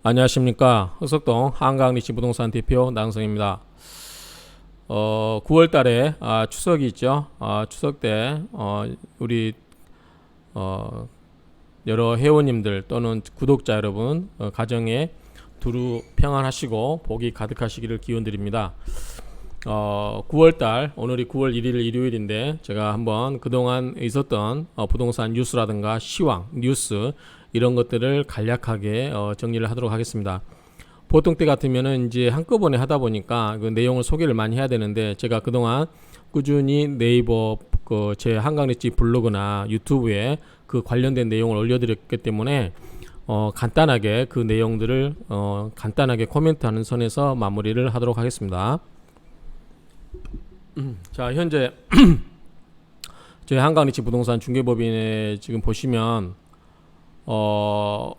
안녕하십니까. 흑석동 한강리치 부동산 대표 나영성입니다. 9월 달에 추석이 있죠. 추석 때 우리 여러 회원님들 또는 구독자 여러분 가정에 두루 평안하시고 복이 가득하시기를 기원드립니다. 9월달 오늘이 9월 1일 일요일인데 제가 한번 그동안 있었던 부동산 뉴스라든가 시황 뉴스 이런 것들을 간략하게 정리를 하도록 하겠습니다. 보통 때 같으면은 이제 한꺼번에 하다 보니까 그 내용을 소개를 많이 해야 되는데 제가 그동안 꾸준히 네이버 제 한강리치 블로그나 유튜브에 그 관련된 내용을 올려드렸기 때문에 간단하게 그 내용들을 간단하게 코멘트하는 선에서 마무리를 하도록 하겠습니다. 자, 현재 저희 한강리치 부동산 중개법인에 지금 보시면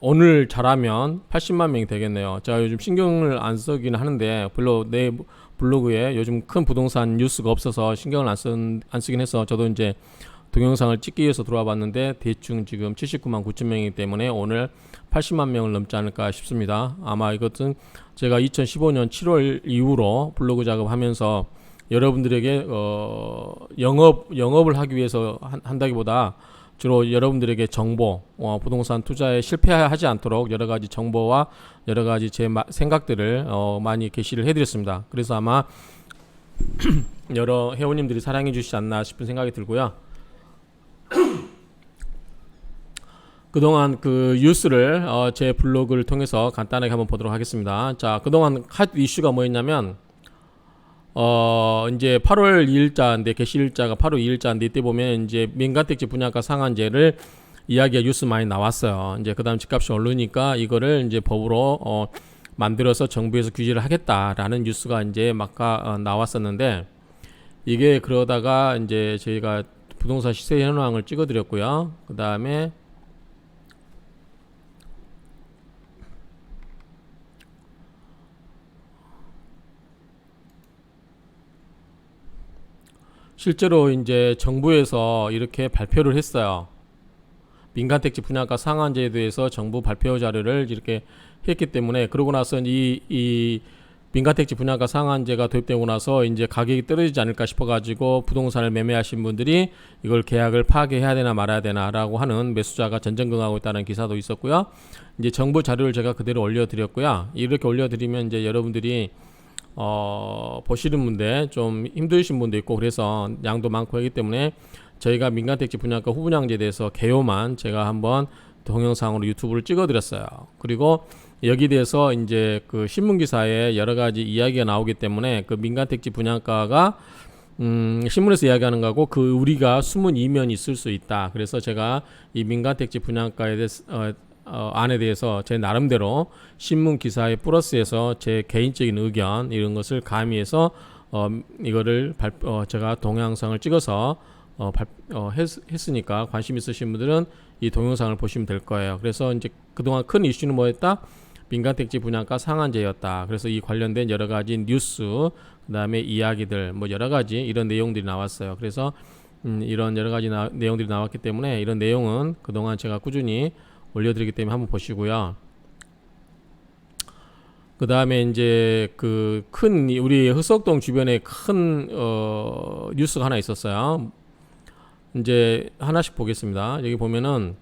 오늘 잘하면 80만 명이 되겠네요. 제가 요즘 신경을 안 쓰긴 하는데 내 블로그에 요즘 큰 부동산 뉴스가 없어서 신경을 안 쓰긴 해서 저도 이제 동영상을 찍기 위해서 들어와 봤는데 대충 지금 79만 9천 명이기 때문에 오늘 80만 명을 넘지 않을까 싶습니다. 아마 이것은 제가 2015년 7월 이후로 블로그 작업하면서 여러분들에게 영업을 하기 위해서 한다기보다 주로 여러분들에게 정보, 부동산 투자에 실패하지 않도록 여러가지 정보와 여러가지 제 생각들을 많이 게시를 해드렸습니다. 그래서 아마 여러 회원님들이 사랑해 주시지 않나 싶은 생각이 들고요. 그동안 그 뉴스를 제 블로그를 통해서 간단하게 한번 보도록 하겠습니다. 자, 그동안 핫 이슈가 뭐였냐면 이제 8월 2일자인데 게시일자가 8월 2일자인데 이때 보면 이제 민간택지 분양가 상한제를 이야기가 뉴스 많이 나왔어요. 이제 그다음 집값이 오르니까 이거를 이제 법으로 만들어서 정부에서 규제를 하겠다라는 뉴스가 이제 막 나왔었는데 이게 그러다가 이제 저희가 부동산 시세 현황을 찍어드렸고요. 그다음에 실제로 이제 정부에서 이렇게 발표를 했어요. 민간택지 분양가 상한제에 대해서 정부 발표 자료를 이렇게 했기 때문에 그러고 나서 이 민간택지 분양가 상한제가 도입되고 나서 이제 가격이 떨어지지 않을까 싶어가지고 부동산을 매매하신 분들이 이걸 계약을 파기해야 되나 말아야 되나라고 하는 매수자가 전전긍긍하고 있다는 기사도 있었고요. 이제 정부 자료를 제가 그대로 올려드렸고요. 이렇게 올려드리면 이제 여러분들이 보시는 분들 좀 힘드신 분도 있고 그래서 양도 많고 하기 때문에 저희가 민간택지 분양가 후분양제에 대해서 개요만 제가 한번 동영상으로 유튜브를 찍어드렸어요. 그리고 여기 대해서 이제 그 신문기사에 여러가지 이야기가 나오기 때문에 그 민간택지 분양가가 신문에서 이야기하는 거고 그 우리가 숨은 이면이 있을 수 있다. 그래서 제가 이 민간택지 분양가에 대해서 안에 대해서 제 나름대로 신문 기사에 플러스해서 제 개인적인 의견 이런 것을 가미해서 이거를 제가 동영상을 찍어서 했으니까 관심 있으신 분들은 이 동영상을 보시면 될 거예요. 그래서 이제 그동안 큰 이슈는 뭐였다? 민간택지 분양가 상한제였다. 그래서 이 관련된 여러 가지 뉴스, 그 다음에 이야기들, 뭐 여러 가지 이런 내용들이 나왔어요. 그래서 이런 여러 가지 내용들이 나왔기 때문에 이런 내용은 그동안 제가 꾸준히 올려드리기 때문에 한번 보시고요. 그 다음에 이제 그 큰 우리 흑석동 주변에 큰 뉴스가 하나 있었어요. 이제 하나씩 보겠습니다. 여기 보면은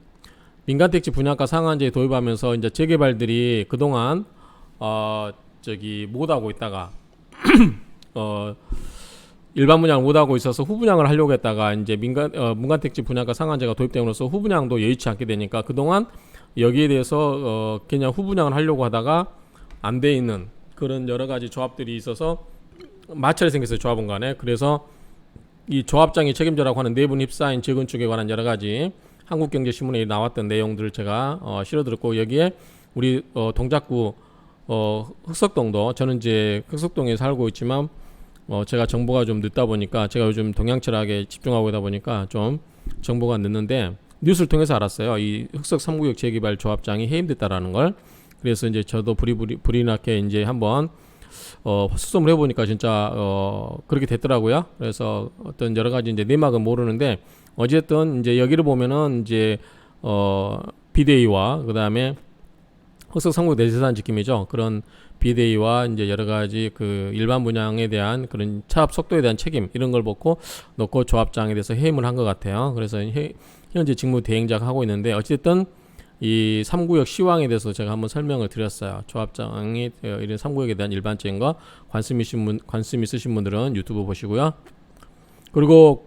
민간택지 분양가 상한제 도입하면서 이제 재개발들이 그동안 못하고 있다가 일반 분양을 못하고 있어서 후분양을 하려고 했다가 이제 민간택지 분양가 상한제가 도입됨으로써 후분양도 여의치 않게 되니까 그동안 여기에 대해서 그냥 후분양을 하려고 하다가 안 돼 있는 그런 여러 가지 조합들이 있어서 마찰이 생겼어요. 조합원 간에. 그래서 이 조합장이 책임져라고 하는 내분 휩싸인 재건축에 관한 여러 가지 한국경제신문에 나왔던 내용들을 제가 실어드렸고 여기에 우리 동작구 흑석동도 저는 이제 흑석동에 살고 있지만 제가 정보가 좀 늦다 보니까 제가 요즘 동양철학에 집중하고 있다 보니까 좀 정보가 늦는데 뉴스를 통해서 알았어요. 이 흑석 3구역 재개발 조합장이 해임됐다라는 걸. 그래서 이제 저도 불이 나게 이제 한번 수소문 해보니까 진짜 그렇게 됐더라고요. 그래서 어떤 여러 가지 이제 내막은 모르는데 어쨌든 이제 여기를 보면은 이제 비대위와 그 다음에 흑석 3구역 내재산 지킴이죠. 그런 비대위와 이제 여러 가지 그 일반 분양에 대한 그런 차업 속도에 대한 책임 이런 걸 놓고 조합장에 대해서 해임을 한 것 같아요. 그래서 현재 직무 대행자가 하고 있는데 어쨌든 이 3구역 시황에 대해서 제가 한번 설명을 드렸어요. 조합장이 이런 3구역에 대한 일반적인 거 관심 있으신 분들은 유튜브 보시고요. 그리고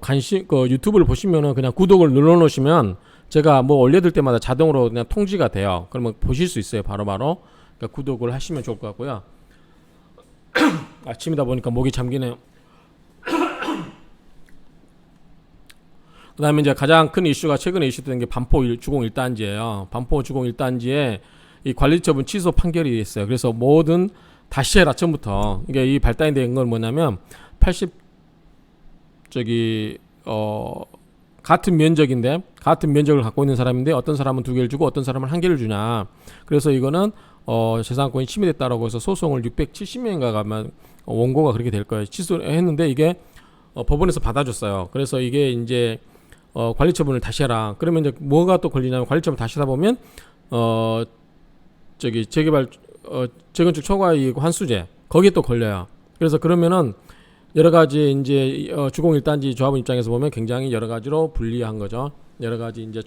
유튜브를 보시면은 그냥 구독을 눌러 놓으시면 제가 뭐 올려둘 때마다 자동으로 그냥 통지가 돼요. 그러면 보실 수 있어요. 바로바로. 그러니까 구독을 하시면 좋을 것 같고요. 아침이다 보니까 목이 잠기네요. 그 다음에 이제 가장 큰 이슈가 최근에 이슈된 게 반포 주공 1단지예요. 반포 주공 1단지에 이 관리처분 취소 판결이 있어요. 그래서 뭐든 다시 해라 처음부터. 이게 이 발단이 된 건 뭐냐면 80 같은 면적을 갖고 있는 사람인데 어떤 사람은 2개를 주고 어떤 사람은 1개를 주냐. 그래서 이거는 재산권이 침해됐다라고 해서 소송을 670명인가가 아마 원고가 그렇게 될 거예요. 취소했는데 이게 법원에서 받아줬어요. 그래서 이게 이제 관리처분을 다시 해라. 그러면 이제 뭐가 또 걸리냐면 관리처분 다시 하다 보면 재건축 초과이익 환수제 거기에 또 걸려요. 그래서 그러면은 여러 가지 이제 주공 1단지 조합원 입장에서 보면 굉장히 여러 가지로 불리한 거죠. 여러 가지 이제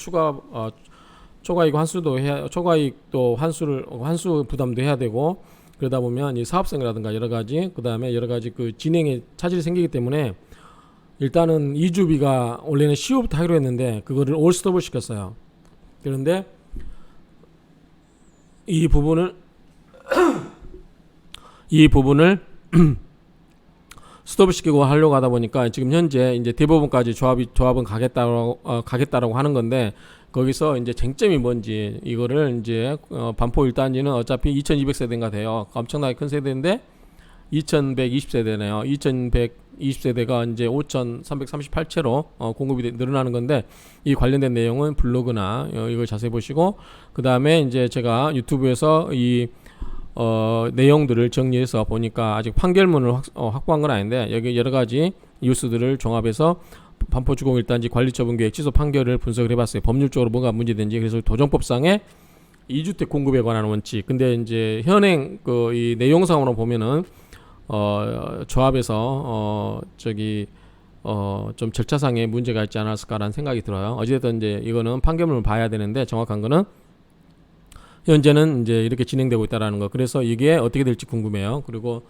초과이익 환수도 초과이익도 환수 부담도 해야 되고 그러다 보면 이 사업성이라든가 여러 가지 그다음에 여러 가지 그 진행에 차질이 생기기 때문에 일단은 이주비가 원래는 10월부터 하기로 했는데 그거를 올 스톱을 시켰어요. 그런데 이 부분을 스톱을 시키고 하려고 하다 보니까 지금 현재 이제 대법원까지 조합은 가겠다라고 하는 건데 거기서 이제 쟁점이 뭔지 이거를 이제 반포 1단지는 어차피 2200세대인가 돼요. 엄청나게 큰 세대인데 2120세대네요. 2120세대가 이제 5338채로 공급이 늘어나는 건데 이 관련된 내용은 블로그나 이걸 자세히 보시고 그 다음에 이제 제가 유튜브에서 이 내용들을 정리해서 보니까 아직 판결문을 확보한 건 아닌데 여기 여러 가지 뉴스들을 종합해서 반포 주공 1단지 관리처분 계획 취소 판결을 분석을 해봤어요. 법률적으로 뭐가 문제된지. 그래서 도정법상의 2주택 공급에 관한 원칙. 근데 이제 현행 이 내용상으로 보면은 조합에서 좀 절차상에 문제가 있지 않았을까라는 생각이 들어요. 어쨌든 이제 이거는 판결문을 봐야 되는데 정확한 거는 현재는 이제 이렇게 진행되고 있다라는 거. 그래서 이게 어떻게 될지 궁금해요. 그리고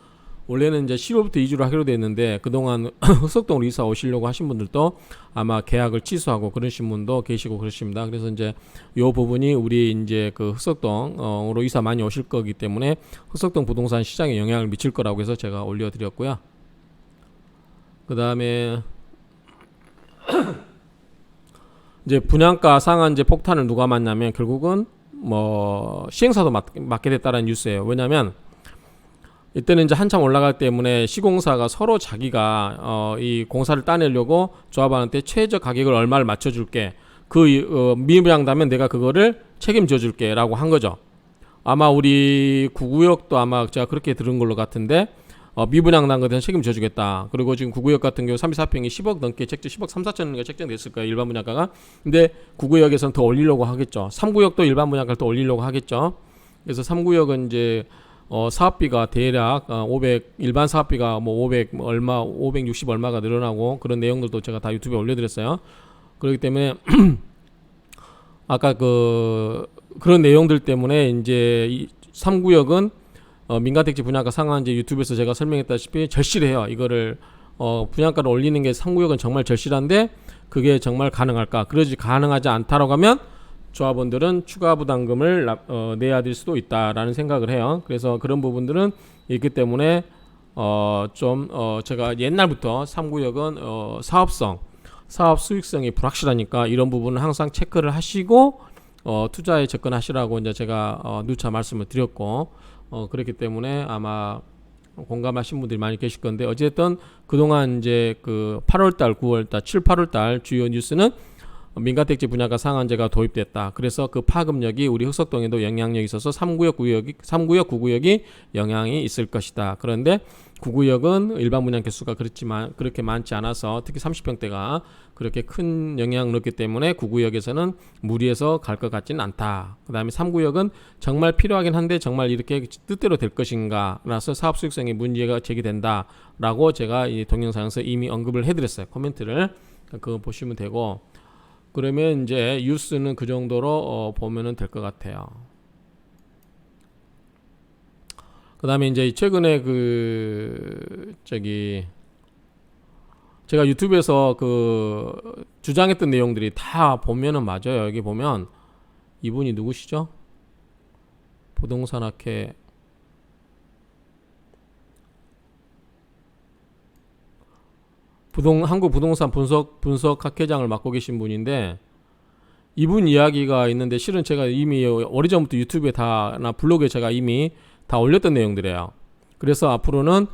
원래는 이제 10월부터 이주를 하기로 됐는데 그동안 흑석동으로 이사 오시려고 하신 분들도 아마 계약을 취소하고 그러신 분도 계시고 그러십니다. 그래서 이제 요 부분이 우리 이제 그 흑석동으로 이사 많이 오실 거기 때문에 흑석동 부동산 시장에 영향을 미칠 거라고 해서 제가 올려드렸고요. 그 다음에 이제 분양가 상한제 폭탄을 누가 맞냐면 결국은 뭐 시행사도 맡게 됐다는 뉴스예요. 왜냐하면 이때는 이제 한참 올라갈 때문에 시공사가 서로 자기가 이 공사를 따내려고 조합원한테 최저 가격을 얼마를 맞춰줄게. 미분양다면 내가 그거를 책임져 줄게라고 한 거죠. 아마 우리 구구역도 아마 제가 그렇게 들은 걸로 같은데 미분양 난 것에 책임져 주겠다. 그리고 지금 구구역 같은 경우 34평이 10억 넘게 10억 3, 4천원인가 책정됐을 거예요. 일반 분양가가. 근데 구구역에서는 더 올리려고 하겠죠. 3구역도 일반 분양가를 더 올리려고 하겠죠. 그래서 3구역은 이제 사업비가 대략 500 일반 사업비가 뭐 500 얼마 560 얼마가 늘어나고 그런 내용들도 제가 다 유튜브에 올려드렸어요. 그렇기 때문에 아까 그런 내용들 때문에 이제 이 3구역은 민간택지 분양가 상한제 유튜브에서 제가 설명했다시피 절실해요. 이거를 분양가를 올리는 게 3구역은 정말 절실한데 그게 정말 가능할까? 그러지 가능하지 않다라고 하면 조합원들은 추가 부담금을 내야 될 수도 있다라는 생각을 해요. 그래서 그런 부분들은 있기 때문에 제가 옛날부터 3구역은 사업 수익성이 불확실하니까 이런 부분은 항상 체크를 하시고 투자에 접근하시라고 이제 제가 누차 말씀을 드렸고 그렇기 때문에 아마 공감하신 분들이 많이 계실 건데 어쨌든 그동안 이제 그 8월달, 9월달, 7, 8월달 주요 뉴스는 민간택지 분양가 상한제가 도입됐다. 그래서 그 파급력이 우리 흑석동에도 영향력이 있어서 3구역, 9구역이 영향이 있을 것이다. 그런데 구구역은 일반 분양 개수가 그렇지만 그렇게 많지 않아서 특히 30평대가 그렇게 큰 영향을 넣기 때문에 구구역에서는 무리해서 갈 것 같지는 않다. 그 다음에 3구역은 정말 필요하긴 한데 정말 이렇게 뜻대로 될 것인가 라서 사업 수익성에 문제가 제기된다 라고 제가 이 동영상에서 이미 언급을 해드렸어요. 코멘트를 그거 보시면 되고, 그러면 이제 뉴스는 그 정도로 보면은 될 것 같아요. 그 다음에 이제 최근에 제가 유튜브에서 주장했던 내용들이 다 보면은 맞아요. 여기 보면 이분이 누구시죠? 부동산학회 한국 부동산 분석 학회장을 맡고 계신 분인데, 이분 이야기가 있는데 실은 제가 이미 오래전부터 유튜브에 다나 블로그에 제가 이미 다 올렸던 내용들이에요. 그래서 앞으로는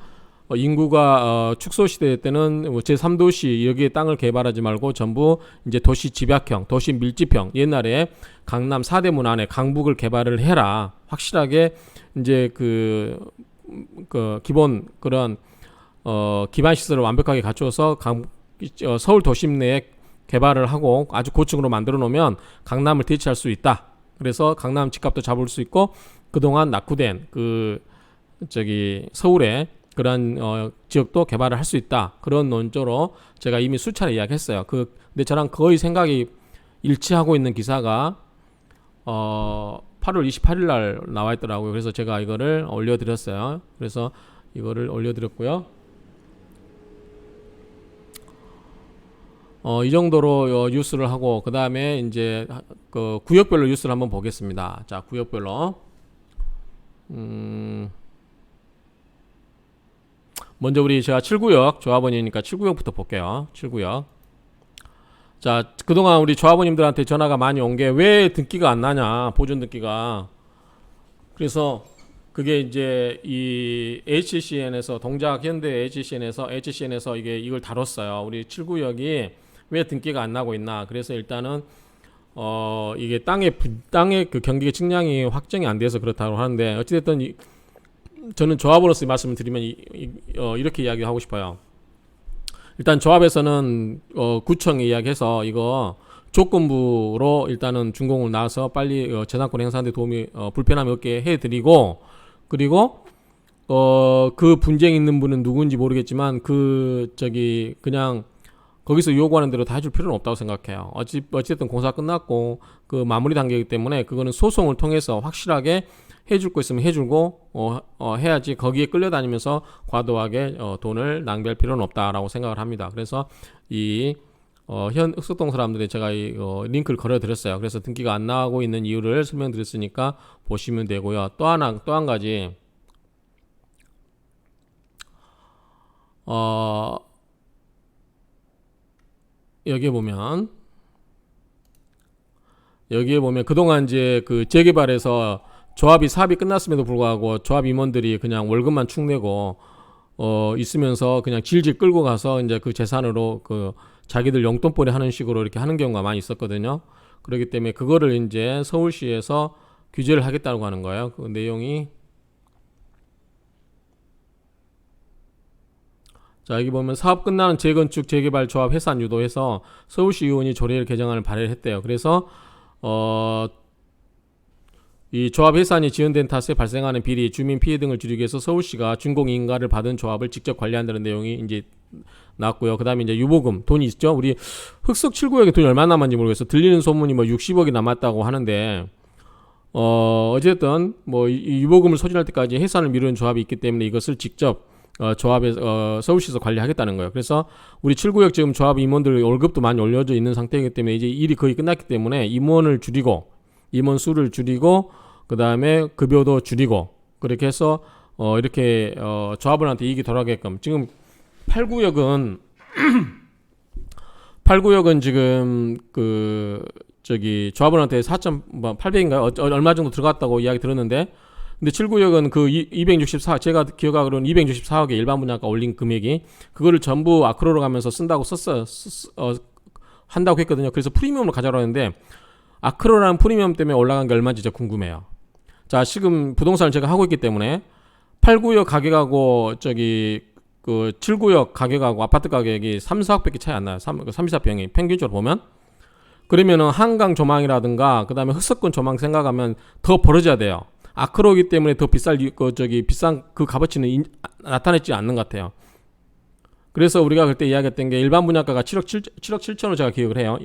인구가 축소 시대 때는 제3도시 여기에 땅을 개발하지 말고 전부 이제 도시 집약형, 도시 밀집형, 옛날에 강남 4대문 안에 강북을 개발을 해라. 확실하게 이제 기본 그런 기반 시설을 완벽하게 갖추어서 서울 도심 내에 개발을 하고 아주 고층으로 만들어 놓으면 강남을 대체할 수 있다. 그래서 강남 집값도 잡을 수 있고 그동안 낙후된 서울의 그런 지역도 개발을 할 수 있다. 그런 논조로 제가 이미 수차례 이야기했어요. 근데 저랑 거의 생각이 일치하고 있는 기사가 8월 28일 날 나와 있더라고요. 그래서 제가 이거를 올려드렸어요. 그래서 이거를 올려드렸고요. 이 정도로 뉴스를 하고, 그 다음에 이제 구역별로 뉴스를 한번 보겠습니다. 자, 구역별로 먼저 제가 7구역 조합원이니까 7구역부터 볼게요. 7구역. 자, 그동안 우리 조합원님들한테 전화가 많이 온 게 왜 등기가 안 나냐, 보존 등기가. 그래서 그게 이제 이 HCN에서 동작 현대 HCN에서 이걸 다뤘어요. 우리 7구역이 왜 등기가 안 나고 있나. 그래서 일단은 이게 땅의 그 경기 측량이 확정이 안 돼서 그렇다고 하는데, 어찌됐든 저는 조합으로서 말씀을 드리면 이렇게 이야기하고 싶어요. 일단 조합에서는 구청에 이야기해서 이거 조건부로 일단은 준공을 나와서 빨리 재산권 행사하는데 도움이 불편함이 없게 해드리고, 그리고 그 분쟁 있는 분은 누군지 모르겠지만 그냥 거기서 요구하는 대로 다 해줄 필요는 없다고 생각해요. 어쨌든 공사 끝났고 그 마무리 단계이기 때문에 그거는 소송을 통해서 확실하게 해줄 거 있으면 해주고 해야지 거기에 끌려다니면서 과도하게 돈을 낭비할 필요는 없다라고 생각을 합니다. 그래서 현 흑석동 사람들이 제가 링크를 걸어드렸어요. 그래서 등기가 안 나오고 있는 이유를 설명드렸으니까 보시면 되고요. 또 한 가지 여기에 보면 그동안 이제 재개발에서 사업이 끝났음에도 불구하고 조합 임원들이 그냥 월급만 축 내고 있으면서 그냥 질질 끌고 가서 이제 그 재산으로 자기들 용돈벌이 하는 식으로 이렇게 하는 경우가 많이 있었거든요. 그렇기 때문에 그거를 이제 서울시에서 규제를 하겠다고 하는 거예요. 그 내용이, 자, 여기 보면 사업 끝나는 재건축 재개발 조합 해산 유도해서 서울시 의원이 조례를 개정안을 발의했대요. 그래서 이 조합 해산이 지연된 탓에 발생하는 비리, 주민 피해 등을 줄이기 위해서 서울시가 준공인가를 받은 조합을 직접 관리한다는 내용이 이제 나왔고요. 그 다음에 이제 유보금, 돈이 있죠. 우리 흑석 7구역에 돈이 얼마나 남았는지 모르겠어. 들리는 소문이 60억이 남았다고 하는데, 어쨌든 이 유보금을 소진할 때까지 해산을 미루는 조합이 있기 때문에 이것을 직접 서울시에서 관리하겠다는 거예요. 그래서 우리 7구역 지금 조합 임원들 월급도 많이 올려져 있는 상태이기 때문에 이제 일이 거의 끝났기 때문에 임원 수를 줄이고 그 다음에 급여도 줄이고 그렇게 해서 이렇게 조합원한테 이익이 돌아가게끔, 지금 8구역은 지금 조합원한테 4,800인가요? 얼마 정도 들어갔다고 이야기 들었는데, 근데 7구역은 제가 기억하기로는 264억의 일반 분양가 올린 금액이 그거를 전부 아크로로 가면서 한다고 했거든요. 그래서 프리미엄으로 가져가라 했는데 아크로라는 프리미엄 때문에 올라간 게 얼마인지 진짜 궁금해요. 자, 지금 부동산을 제가 하고 있기 때문에 8구역 가격하고 저기 그 7구역 가격하고 아파트 가격이 3, 4억밖에 차이 안 나요. 3, 4평이 평균적으로 보면. 그러면은 한강 조망이라든가 그다음에 흑석권 조망 생각하면 더 벌어져야 돼요. 아크로기 때문에 더 비싼 그 값어치는 나타내지 않는 것 같아요. 그래서 우리가 그때 이야기했던 게 일반 분양가가 7억 7천으로 제가 기억을 해요.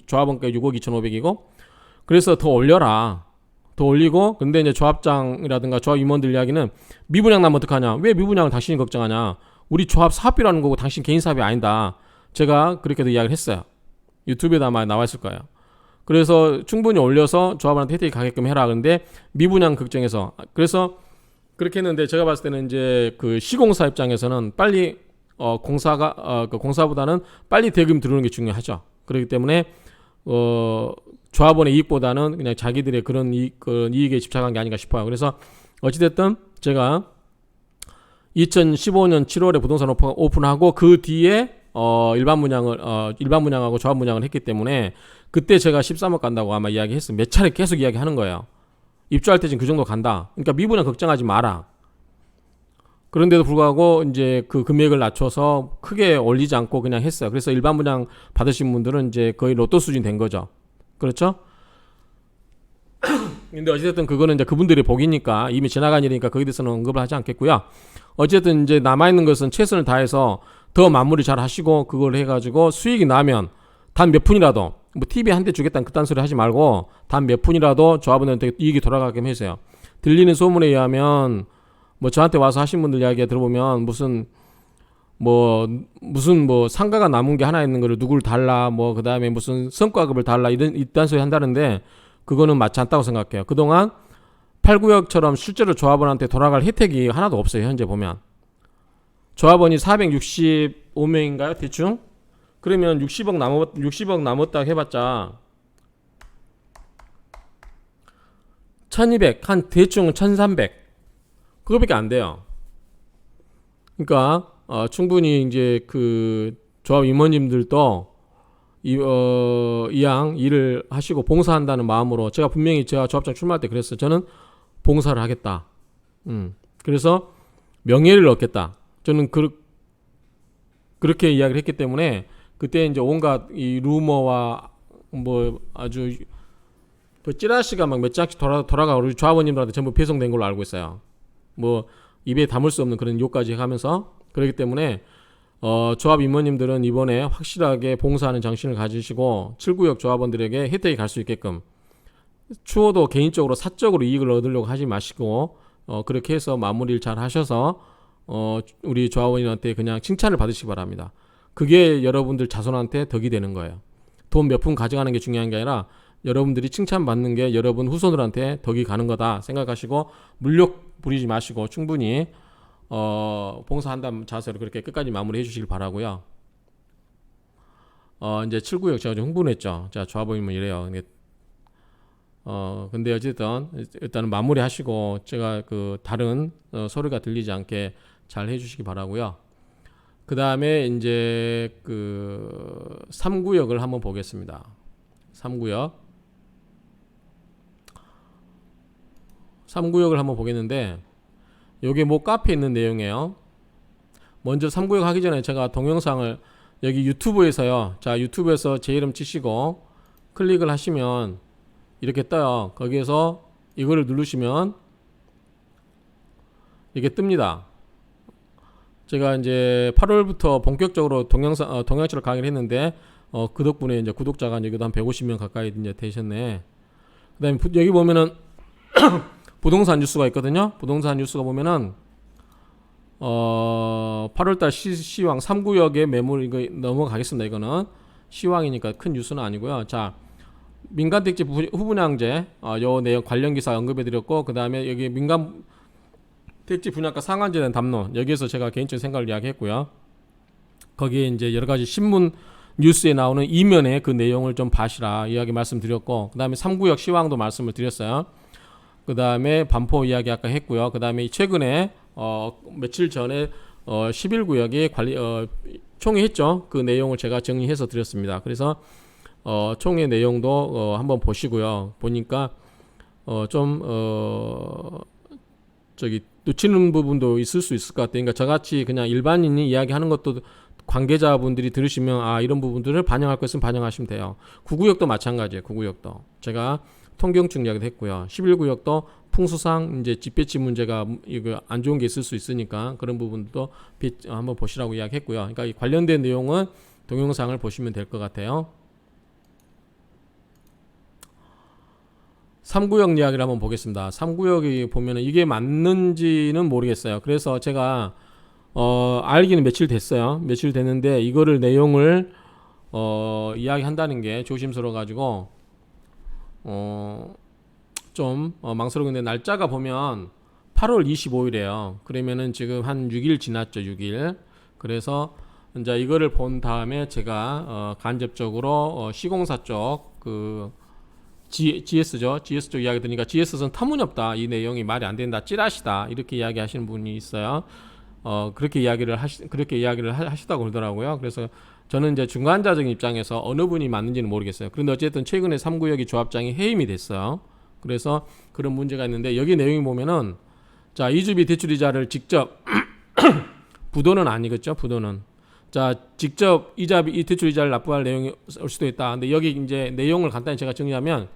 조합원가 6억 2,500이고. 그래서 더 올려라. 더 올리고, 근데 이제 조합장이라든가 조합 임원들 이야기는 미분양 나면 어떡하냐? 왜 미분양을 당신이 걱정하냐? 우리 조합 사업비라는 거고 당신 개인 사업이 아니다. 제가 그렇게도 이야기를 했어요. 유튜브에도 아마 나와 있을 거예요. 그래서 충분히 올려서 조합원한테 혜택이 가게끔 해라. 근데 미분양 걱정해서. 그래서 그렇게 했는데 제가 봤을 때는 이제 그 시공사 입장에서는 빨리 공사보다는 빨리 대금 들어오는 게 중요하죠. 그렇기 때문에 조합원의 이익보다는 그냥 자기들의 그런 이익에 집착한 게 아닌가 싶어요. 그래서 어찌됐든 제가 2015년 7월에 부동산 오픈하고 그 뒤에 일반 분양하고 조합 분양을 했기 때문에 그때 제가 13억 간다고 아마 이야기했어요. 몇 차례 계속 이야기하는 거예요. 입주할 때 지금 그 정도 간다. 그러니까 미분양 걱정하지 마라. 그런데도 불구하고 이제 그 금액을 낮춰서 크게 올리지 않고 그냥 했어요. 그래서 일반 분양 받으신 분들은 이제 거의 로또 수준 된 거죠. 그렇죠? 근데 어쨌든 그거는 이제 그분들의 복이니까 이미 지나간 일이니까 거기에 대해서는 언급을 하지 않겠고요. 어쨌든 이제 남아있는 것은 최선을 다해서 더 마무리 잘 하시고 그걸 해가지고 수익이 나면 단 몇 푼이라도 뭐 TV 한 대 주겠다는 그딴 소리 하지 말고 단 몇 푼이라도 조합원한테 이익이 돌아가게 해주세요. 들리는 소문에 의하면 뭐 저한테 와서 하신 분들 이야기 들어보면 무슨 상가가 남은 게 하나 있는 거를 누구를 달라 뭐 그다음에 무슨 성과급을 달라 이딴 소리 한다는데 그거는 맞지 않다고 생각해요. 그동안 8구역처럼 실제로 조합원한테 돌아갈 혜택이 하나도 없어요. 현재 보면 조합원이 465명인가요 대충? 그러면 60억 남았다 해봤자 1200 한 대충 1300 그거밖에 안 돼요. 그러니까 충분히 이제 그 조합 임원님들도 이왕 일을 하시고 봉사한다는 마음으로 제가 분명히 제가 조합장 출마할 때 그랬어요. 저는 봉사를 하겠다. 그래서 명예를 얻겠다. 저는 그렇게 이야기를 했기 때문에 그때 이제 온갖 이 루머와 뭐 아주 그 찌라시가 막 몇 장씩 돌아가 우리 조합원님들한테 전부 배송된 걸로 알고 있어요. 뭐 입에 담을 수 없는 그런 욕까지 하면서 그렇기 때문에 조합 임원님들은 이번에 확실하게 봉사하는 정신을 가지시고 7구역 조합원들에게 혜택이 갈 수 있게끔 추호도 개인적으로 사적으로 이익을 얻으려고 하지 마시고 그렇게 해서 마무리를 잘 하셔서 우리 조합원님한테 그냥 칭찬을 받으시기 바랍니다. 그게 여러분들 자손한테 덕이 되는 거예요. 돈 몇 푼 가져가는 게 중요한 게 아니라 여러분들이 칭찬받는 게 여러분 후손들한테 덕이 가는 거다 생각하시고 물욕 부리지 마시고 충분히 봉사한다는 자세로 그렇게 끝까지 마무리해 주시길 바라고요. 이제 7구역 제가 좀 흥분했죠. 자, 조합원님은 이래요. 근데 어쨌든 일단은 마무리 하시고 제가 그 다른 소리가 들리지 않게 잘 해주시기 바라고요. 그 다음에 이제 그 3구역을 한번 보겠습니다. 3구역을 한번 보겠는데 요게 뭐 카페에 있는 내용이에요. 먼저 3구역 하기 전에 제가 동영상을 여기 유튜브에서요. 자, 유튜브에서 제 이름 치시고 클릭을 하시면 이렇게 떠요. 거기에서 이거를 누르시면 이게 뜹니다. 제가 이제 8월부터 본격적으로 동양처럼 강의를 했는데 그 덕분에 이제 구독자가 여기도 한 150명 가까이 이제 되셨네. 그다음에 여기 보면은 부동산 뉴스가 있거든요. 부동산 뉴스가 보면은 8월달 시황 3구역의 매물 이거 넘어가겠습니다. 이거는 시황이니까 큰 뉴스는 아니고요. 자, 민간택지 후분양제 요 내용 관련 기사 언급해드렸고 그 다음에 여기 민간택지 분양가 상한제된 담론 여기에서 제가 개인적인 생각을 이야기했고요. 거기에 이제 여러 가지 신문 뉴스에 나오는 이면의 그 내용을 좀 봐시라 이야기 말씀드렸고 그 다음에 3구역 시황도 말씀을 드렸어요. 그 다음에 반포 이야기 아까 했고요. 그 다음에 최근에 며칠 전에 11구역이 총회했죠. 그 내용을 제가 정리해서 드렸습니다. 그래서 총회 제가 저기 놓치는 부분도 있을 수 있을 것 같아요. 그러니까 저같이 그냥 일반인이 이야기하는 것도 관계자분들이 들으시면 아 이런 부분들을 반영할 것은 반영하시면 돼요. 9구역도 마찬가지예요. 9구역도 제가 통경증 이야기도 했고요. 11구역도 풍수상 이제 집배치 문제가 이거 안 좋은 게 있을 수 있으니까 그런 부분도 한번 보시라고 이야기했고요. 그러니까 이 관련된 내용은 동영상을 보시면 될 것 같아요. 3구역 이야기를 한번 보겠습니다. 3구역이 보면은 이게 맞는지는 모르겠어요. 그래서 제가 알기는 며칠 됐어요. 며칠 됐는데 이거를 내용을 이야기한다는 게 조심스러워 가지고 좀 망설이는데 날짜가 보면 8월 25일이에요. 그러면은 지금 한 6일 지났죠. 6일. 그래서 이제 이거를 본 다음에 제가 간접적으로 시공사 쪽 GS죠. GS 쪽 이야기 드니까 GS는 터무니없다. 이 내용이 말이 안 된다. 찌라시다. 이렇게 이야기하시는 분이 있어요. 그렇게 이야기를 하시다고 그러더라고요. 그래서 저는 이제 중간자적인 입장에서 어느 분이 맞는지는 모르겠어요. 그런데 어쨌든 최근에 3구역이 조합장이 해임이 됐어요. 그래서 그런 문제가 있는데 여기 내용이 보면은 자 이주비 대출이자를 직접 부도는 아니겠죠. 부도는 자 직접 이 대출이자를 납부할 내용이 올 수도 있다. 근데 여기 이제 내용을 간단히 제가 정리하면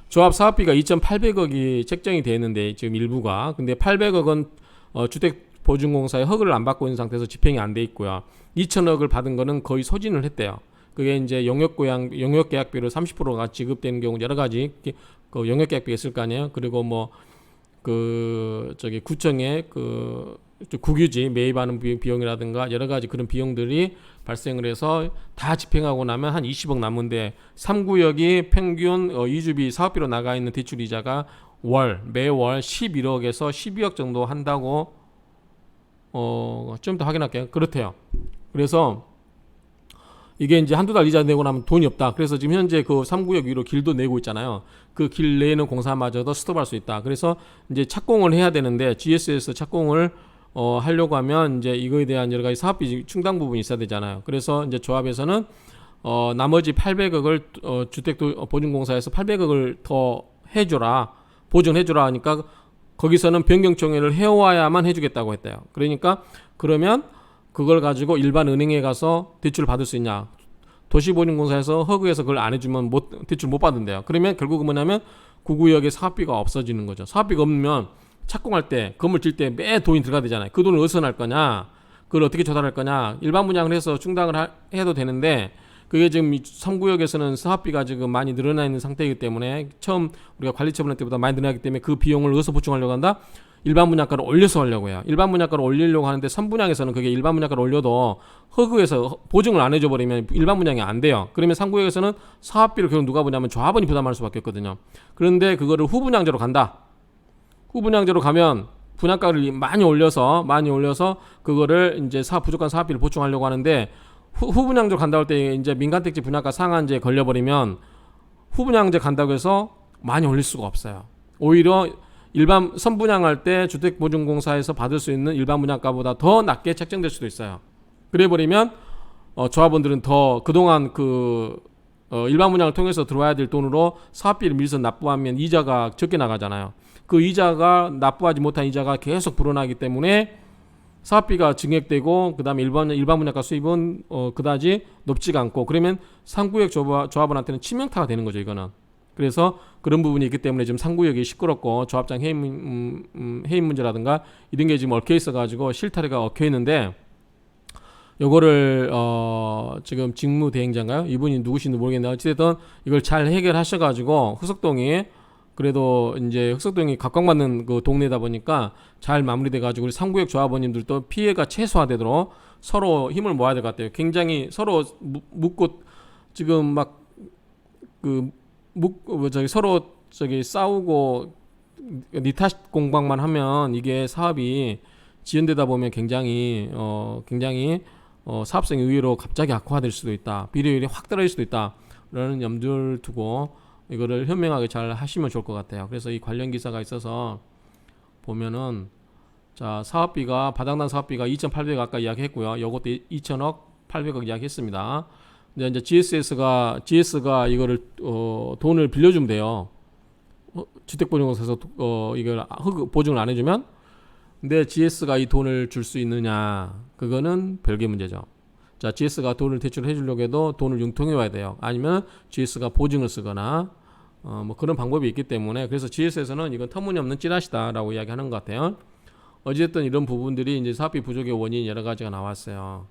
조합 사업비가 2,800억이 책정이 되어 있는데 지금 일부가 근데 800억은 주택보증공사의 허가를 안 받고 있는 상태에서 집행이 안 돼 있고요. 2,000억을 받은 거는 거의 소진을 했대요. 그게 이제 용역계약비로 30%가 지급되는 경우 여러 가지 그 용역계약비가 있을 거 아니에요. 그리고 뭐 구청의 국유지 매입하는 비용이라든가 여러 가지 그런 비용들이 발생을 해서 다 집행하고 나면 한 20억 남은데 3구역이 평균 이주비 사업비로 나가 있는 대출 이자가 매월 11억에서 12억 정도 한다고 좀 더 확인할게요. 그렇대요. 그래서 이게 이제 한두 달 이자 내고 나면 돈이 없다. 그래서 지금 현재 그 3구역 위로 길도 내고 있잖아요. 그 길 내는 공사마저도 스톱할 수 있다. 그래서 이제 착공을 해야 되는데 GS에서 착공을 하려고 하면 이제 이거에 대한 여러 가지 사업비 충당 부분이 있어야 되잖아요. 그래서 이제 조합에서는 나머지 800억을 주택보증공사에서 800억을 더 해줘라. 보존해주라 하니까 거기서는 변경청회를 해와야만 해주겠다고 했대요. 그러니까 그러면 그걸 가지고 일반 은행에 가서 대출을 받을 수 있냐. 도시보증공사에서 허그에서 그걸 안 해주면 대출 못 받는데요. 그러면 결국은 뭐냐면 9구역의 사업비가 없어지는 거죠. 사업비가 없으면 착공할 때 건물 질 때 매 돈이 들어가야 되잖아요. 그 돈을 어디서 날 거냐, 그걸 어떻게 조달할 거냐. 일반 분양을 해서 충당을 해도 되는데 그게 지금 3구역에서는 사업비가 지금 많이 늘어나 있는 상태이기 때문에 처음 우리가 관리처분 할 때보다 많이 늘어나기 때문에 그 비용을 어디서 보충하려고 한다? 일반 분양가를 올려서 하려고 해요. 일반 분양가를 올리려고 하는데 선분양에서는 그게 일반 분양가를 올려도 허그에서 보증을 안 해줘 버리면 일반 분양이 안 돼요. 그러면 3구역에서는 사업비를 결국 누가 보냐면 조합원이 부담할 수밖에 없거든요. 그런데 그거를 후분양제로 간다. 후분양제로 가면 분양가를 많이 올려서 그거를 이제 부족한 사업비를 보충하려고 하는데 후분양제로 간다고 할 때 이제 민간택지 분양가 상한제에 걸려버리면 후분양제 간다고 해서 많이 올릴 수가 없어요. 오히려 일반 선분양할 때 주택보증공사에서 받을 수 있는 일반 분양가보다 더 낮게 책정될 수도 있어요. 그래버리면 조합원들은 더 그동안 일반 분양을 통해서 들어와야 될 돈으로 사업비를 밀서 납부하면 이자가 적게 나가잖아요. 그 이자가 납부하지 못한 이자가 계속 불어나기 때문에 사업비가 증액되고 그 다음에 일반 분양가 수입은 그다지 높지가 않고 그러면 3구역 조합원한테는 치명타가 되는 거죠. 이거는. 그래서 그런 부분이 있기 때문에 지금 3구역이 시끄럽고 조합장 해임 문제라든가 이런 게 지금 얽혀 있어가지고 실타래가 얽혀 있는데 요거를 지금 직무대행자인가요? 이분이 누구신지 모르겠는데 어쨌든 이걸 잘 해결하셔가지고 흑석동이 그래도 이제 흑석동이 각광받는 그 동네다 보니까 잘 마무리돼가지고 우리 3구역 조합원님들도 피해가 최소화되도록 서로 힘을 모아야 될 것 같아요. 굉장히 서로 묻고 지금 막 서로 싸우고 니탓 공방만 하면 이게 사업이 지연되다 보면 굉장히 사업성이 의외로 갑자기 악화될 수도 있다. 비료율이 확 떨어질 수도 있다. 라는 염두를 두고 이거를 현명하게 잘 하시면 좋을 것 같아요. 그래서 이 관련 기사가 있어서 보면은 자 사업비가 바닥난 사업비가 2,800억 아까 이야기했고요. 요것도 2,000억 800억 이야기했습니다. 근데 이제 GS가 이거를 돈을 빌려주면 돼요. 주택보증공사에서 이걸 보증을 안 해주면 근데 GS가 이 돈을 줄 수 있느냐, 그거는 별개 문제죠. 자, GS가 돈을 대출해 주려고 해도 돈을 융통해 와야 돼요. 아니면 GS가 보증을 쓰거나 뭐 그런 방법이 있기 때문에, 그래서 GS에서는 이건 터무니없는 찌라시다라고 이야기하는 것 같아요. 어쨌든 이런 부분들이 이제 사업비 부족의 원인 여러 가지가 나왔어요.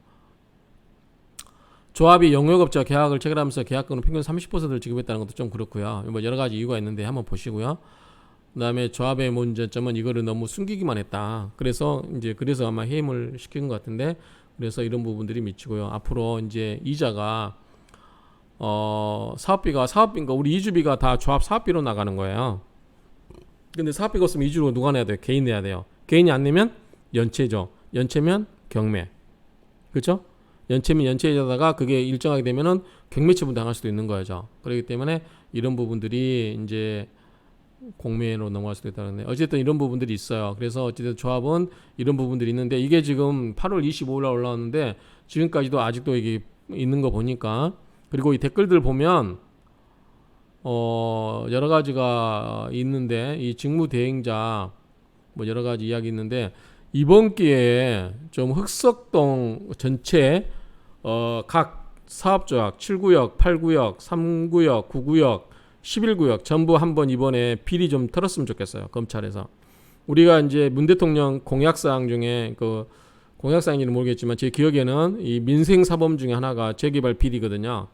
조합이 영역업체와 계약을 체결하면서 계약금은 평균 30%를 지급했다는 것도 좀 그렇고요. 뭐 여러 가지 이유가 있는데 한번 보시고요. 그다음에 조합의 문제점은 이거를 너무 숨기기만 했다. 그래서 아마 해임을 시킨 것 같은데, 그래서 이런 부분들이 미치고요. 앞으로 이제 이자가 사업비가 우리 이주비가 다 조합 사업비로 나가는 거예요. 근데 사업비가 없으면 이주로 누가 내야 돼요? 개인 내야 돼요. 개인이 안 내면 연체죠. 연체면 경매. 그렇죠? 연체면 연체에다가 그게 일정하게 되면은 경매처분 당할 수도 있는 거죠. 그렇기 때문에 이런 부분들이 이제 공매로 넘어갈 수도 있다는데, 어쨌든 이런 부분들이 있어요. 그래서 어쨌든 조합은 이런 부분들이 있는데, 이게 지금 8월 25일날 올라왔는데 지금까지도 아직도 이게 있는 거 보니까, 그리고 이 댓글들 보면 여러 가지가 있는데, 이 직무대행자 뭐 여러 가지 이야기 있는데, 이번 기회에 좀 흑석동 전체 각 사업조약 7구역, 8구역, 3구역, 9구역, 11구역 전부 한번 이번에 비리 좀 털었으면 좋겠어요. 검찰에서. 우리가 이제 문 대통령 공약사항 중에, 그 공약사항인지는 모르겠지만 제 기억에는 이 민생사범 중에 하나가 재개발 비리거든요.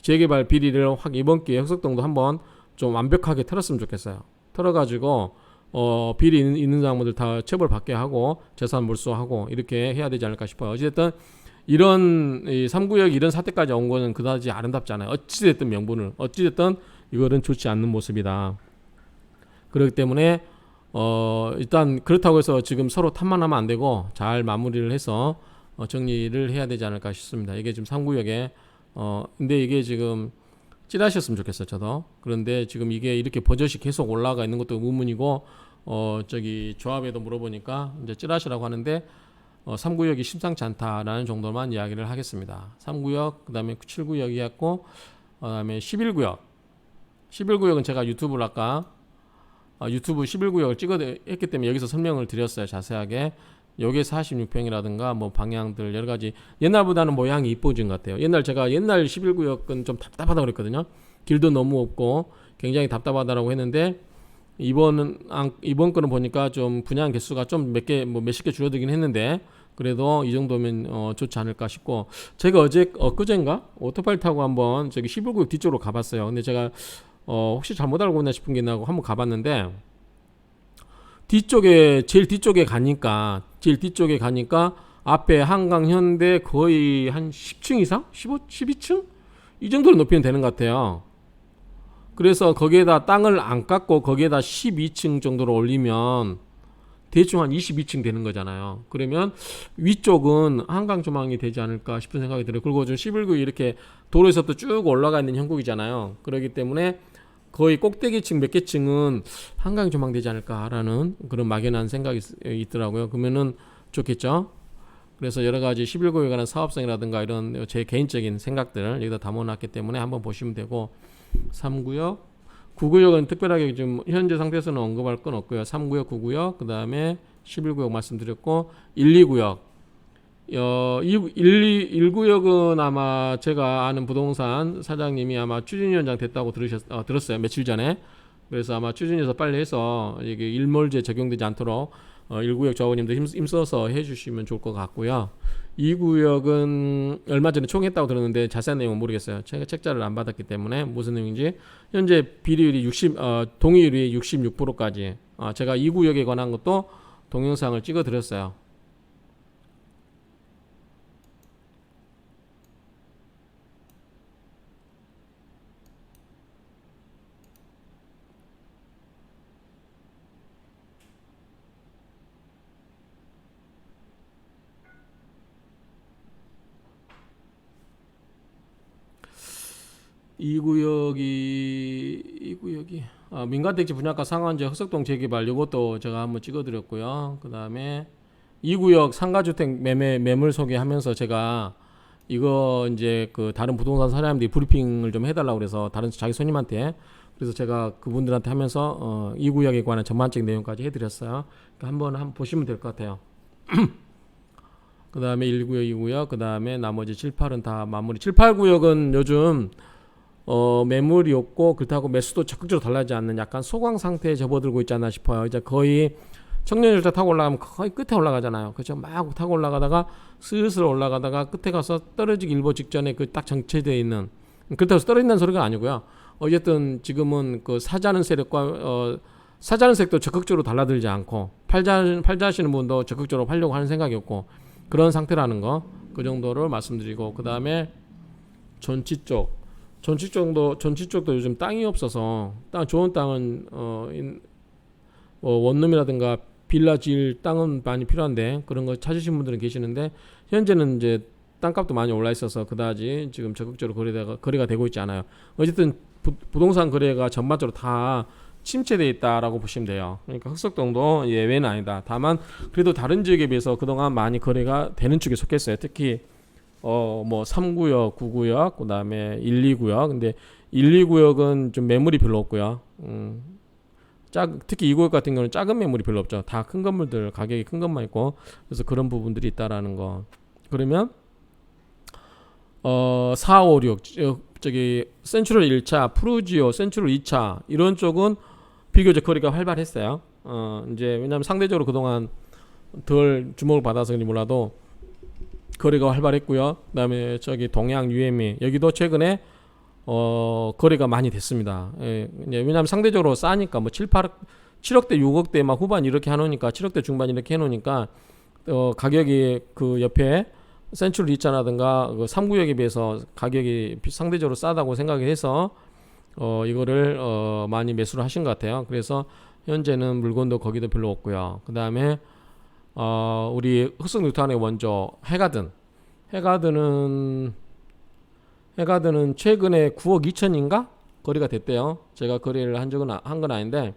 재개발 비리를 이번 기회에 흑석동도 한번 좀 완벽하게 털었으면 좋겠어요. 털어가지고 비리 있는 사람들 다 처벌 받게 하고 재산 몰수하고 이렇게 해야 되지 않을까 싶어요. 어쨌든 이런 3구역 이런 사태까지 온 거는 그다지 아름답지 않아요. 어찌됐든 명분을, 어찌됐든 이거는 좋지 않는 모습이다. 그렇기 때문에 일단 그렇다고 해서 지금 서로 탓만하면 안 되고 잘 마무리를 해서 정리를 해야 되지 않을까 싶습니다. 이게 지금 3구역에 근데 이게 지금 찌라셨으면 좋겠어요, 저도. 그런데 지금 이게 이렇게 버젓이 계속 올라가 있는 것도 의문이고, 저기 조합에도 물어보니까 이제 찌라시라고 하는데 3구역이 심상치 않다라는 정도만 이야기를 하겠습니다. 3구역, 그다음에 7구역이 했고, 그다음에 11구역. 11구역은 제가 유튜브를 아까 유튜브 11구역을 했기 때문에 여기서 설명을 드렸어요, 자세하게. 여기 46평이라든가 뭐 방향들 여러 가지 옛날보다는 모양이 이뻐진 것 같아요. 옛날 11구역은 좀 답답하다고 그랬거든요. 길도 너무 없고 굉장히 답답하다라고 했는데, 이번 거는 보니까 좀 분양 개수가 좀 몇십 개 줄어들긴 했는데, 그래도 이 정도면 좋지 않을까 싶고, 제가 엊그젠가 오토바이 타고 한번 저기 11구역 뒤쪽으로 가봤어요. 근데 제가 혹시 잘못 알고 있나 싶은 게 나고 한번 가봤는데, 제일 뒤쪽에 가니까 앞에 한강현대 거의 한 10층 이상? 12층? 이 정도로 높이면 되는 것 같아요. 그래서 거기에다 땅을 안 깎고 거기에다 12층 정도로 올리면 대충 한 22층 되는 거잖아요. 그러면 위쪽은 한강 조망이 되지 않을까 싶은 생각이 들어요. 그리고 좀 11구 이렇게 도로에서부터 쭉 올라가 있는 형국이잖아요. 그렇기 때문에 거의 꼭대기층 몇 개 층은 한강 조망되지 않을까라는 그런 막연한 생각이 있더라고요. 그러면은 좋겠죠. 그래서 여러 가지 11구역에 관한 사업성이라든가 이런 제 개인적인 생각들을 여기다 담아놨기 때문에 한번 보시면 되고, 3구역, 9구역은 특별하게 지금 현재 상태에서는 언급할 건 없고요. 3구역, 9구역, 그 다음에 11구역 말씀드렸고, 1, 2구역. 1구역은 아마 제가 아는 부동산 사장님이 아마 추진위원장 됐다고 들었어요. 며칠 전에. 그래서 아마 추진위에서 빨리 해서 이게 일몰제 적용되지 않도록 1구역 조합원님도 힘써서 해주시면 좋을 것 같고요. 2구역은 얼마 전에 총했다고 들었는데 자세한 내용은 모르겠어요. 제가 책자를 안 받았기 때문에 무슨 내용인지. 현재 비리율이 동의율이 66%까지. 제가 2구역에 관한 것도 동영상을 찍어 드렸어요. 이 구역이 민간택지 분양가 상한제 흑석동 재개발, 이것도 제가 한번 찍어드렸고요. 그 다음에 2구역 상가주택 매물 소개하면서 제가 이거 이제 그 다른 부동산 사장님들이 브리핑을 좀 해달라고 그래서 다른 자기 손님한테 그래서 제가 그분들한테 하면서 이 구역에 관한 전반적인 내용까지 해드렸어요. 그러니까 한번 보시면 될 것 같아요. 그 다음에 1구역, 2구역, 그 다음에 나머지 7, 8은 다 마무리. 7, 8구역은 요즘 매물이 없고 그렇다고 매수도 적극적으로 달라지지 않는 약간 소강 상태에 접어들고 있지 않나 싶어요. 이제 거의 청년열차 타고 올라가면 거의 끝에 올라가잖아요. 그렇죠? 막 타고 올라가다가 슬슬 올라가다가 끝에 가서 떨어지기 일보 직전에 그 딱 정체되어 있는, 그렇다고 해서 떨어진다는 소리가 아니고요. 어쨌든 지금은 그 사자는 세력과 사자는 세력도 적극적으로 달라들지 않고 팔자 하시는 분도 적극적으로 팔려고 하는 생각이 없고 그런 상태라는 거, 그 정도를 말씀드리고, 그 다음에 전치 쪽도 요즘 땅이 없어서 좋은 땅은 원룸이라든가 빌라 지을 땅은 많이 필요한데 그런 거 찾으신 분들은 계시는데 현재는 이제 땅값도 많이 올라 있어서 그다지 지금 적극적으로 거래가 되고 있지 않아요. 어쨌든 부동산 거래가 전반적으로 다 침체되어 있다라고 보시면 돼요. 그러니까 흑석동도 예외는 아니다. 다만 그래도 다른 지역에 비해서 그동안 많이 거래가 되는 쪽에 속했어요. 특히 뭐 3구역, 9구역, 그다음에 1, 2구역. 근데 1, 2구역은 좀 매물이 별로 없고요. 특히 2구역 같은 경우는 작은 매물이 별로 없죠. 다 큰 건물들 가격이 큰 것만 있고, 그래서 그런 부분들이 있다라는 거. 그러면 4, 5, 6 저기 센츄럴 1차, 프루지오, 센츄럴 2차 이런 쪽은 비교적 거래가 활발했어요. 이제 왜냐하면 상대적으로 그동안 덜 주목을 받아서 그런지 몰라도 거래가 활발했고요. 그다음에 저기 동양 UME 여기도 최근에 거래가 많이 됐습니다. 예, 왜냐하면 상대적으로 싸니까 뭐 7억대 6억대 막 후반 이렇게 해놓으니까 7억대 중반 이렇게 해놓으니까 가격이 그 옆에 센츄럴 2차라든가 그 3구역에 비해서 가격이 상대적으로 싸다고 생각을 해서 이거를 많이 매수를 하신 것 같아요. 그래서 현재는 물건도 거기도 별로 없고요. 그 다음에 우리 흑석뉴턴의 원조 해가든은 최근에 9억 2천인가 거래가 됐대요. 제가 거래를 한 건 아닌데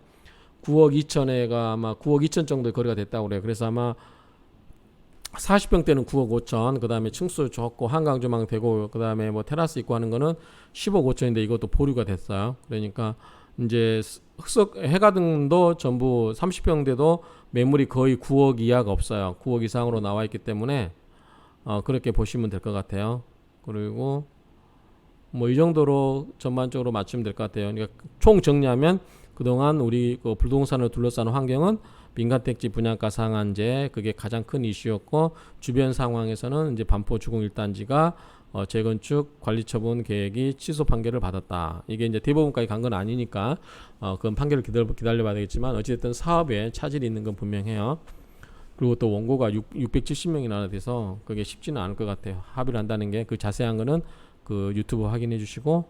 9억 2천에가 아마 9억 2천 정도의 거래가 됐다고 그래요. 그래서 아마 40평대는 9억 5천, 그 다음에 층수 좋고 한강 조망 되고, 그 다음에 뭐 테라스 있고 하는 거는 10억 5천인데 이것도 보류가 됐어요. 그러니까 이제 해가든도 전부 30평대도 매물이 거의 9억 이하가 없어요. 9억 이상으로 나와 있기 때문에 그렇게 보시면 될 것 같아요. 그리고 뭐 이 정도로 전반적으로 맞추면 될 것 같아요. 그러니까 총 정리하면 그동안 우리 그 부동산을 둘러싸는 환경은 민간택지 분양가 상한제 그게 가장 큰 이슈였고, 주변 상황에서는 이제 반포 주공 1단지가 재건축 관리처분 계획이 취소 판결을 받았다. 이게 이제 대법원까지 간 건 아니니까 그건 판결을 기다려봐야 되겠지만 어쨌든 사업에 차질이 있는 건 분명해요. 그리고 또 원고가 670명이나 돼서 그게 쉽지는 않을 것 같아요. 합의를 한다는 게. 그 자세한 거는 그 유튜브 확인해 주시고,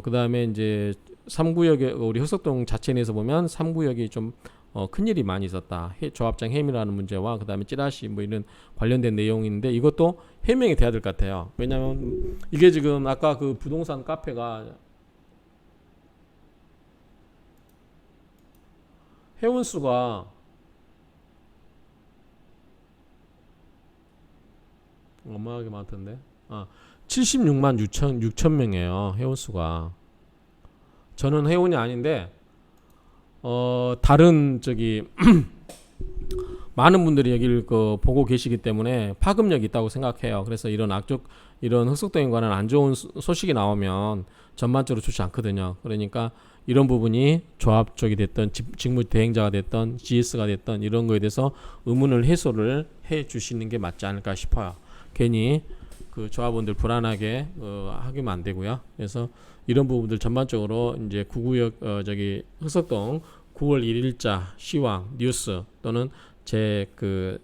그 다음에 이제 3구역에 우리 흑석동 자체 내에서 보면 3구역이 좀 큰일이 많이 있었다. 조합장 해임이라는 문제와 그 다음에 찌라시 뭐 이런 관련된 내용인데 이것도 해명이 돼야 될 것 같아요. 왜냐하면 이게 지금 아까 그 부동산 카페가 회원수가 어마어마하게 많던데 76만 6천 명이에요. 회원수가. 저는 회원이 아닌데 다른 저기 많은 분들이 여기를 보고 계시기 때문에 파급력이 있다고 생각해요. 그래서 이런 흑석동에 관한 안 좋은 소식이 나오면 전반적으로 좋지 않거든요. 그러니까 이런 부분이 조합 쪽이 됐던 직무 대행자가 됐던 GS가 됐던 이런 거에 대해서 의문을 해소를 해 주시는 게 맞지 않을까 싶어요. 괜히 그 조합원들 불안하게 하기면 안 되고요. 그래서 이런 부분들 전반적으로 이제 9구역 저기 흑석동 9월 1일자 시황 뉴스 또는 제 그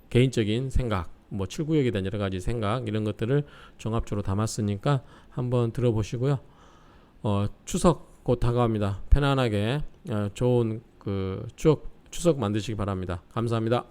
개인적인 생각, 뭐 7구역에 대한 여러 가지 생각 이런 것들을 종합적으로 담았으니까 한번 들어보시고요. 추석 곧 다가옵니다. 편안하게 좋은 그 추석 만드시기 바랍니다. 감사합니다.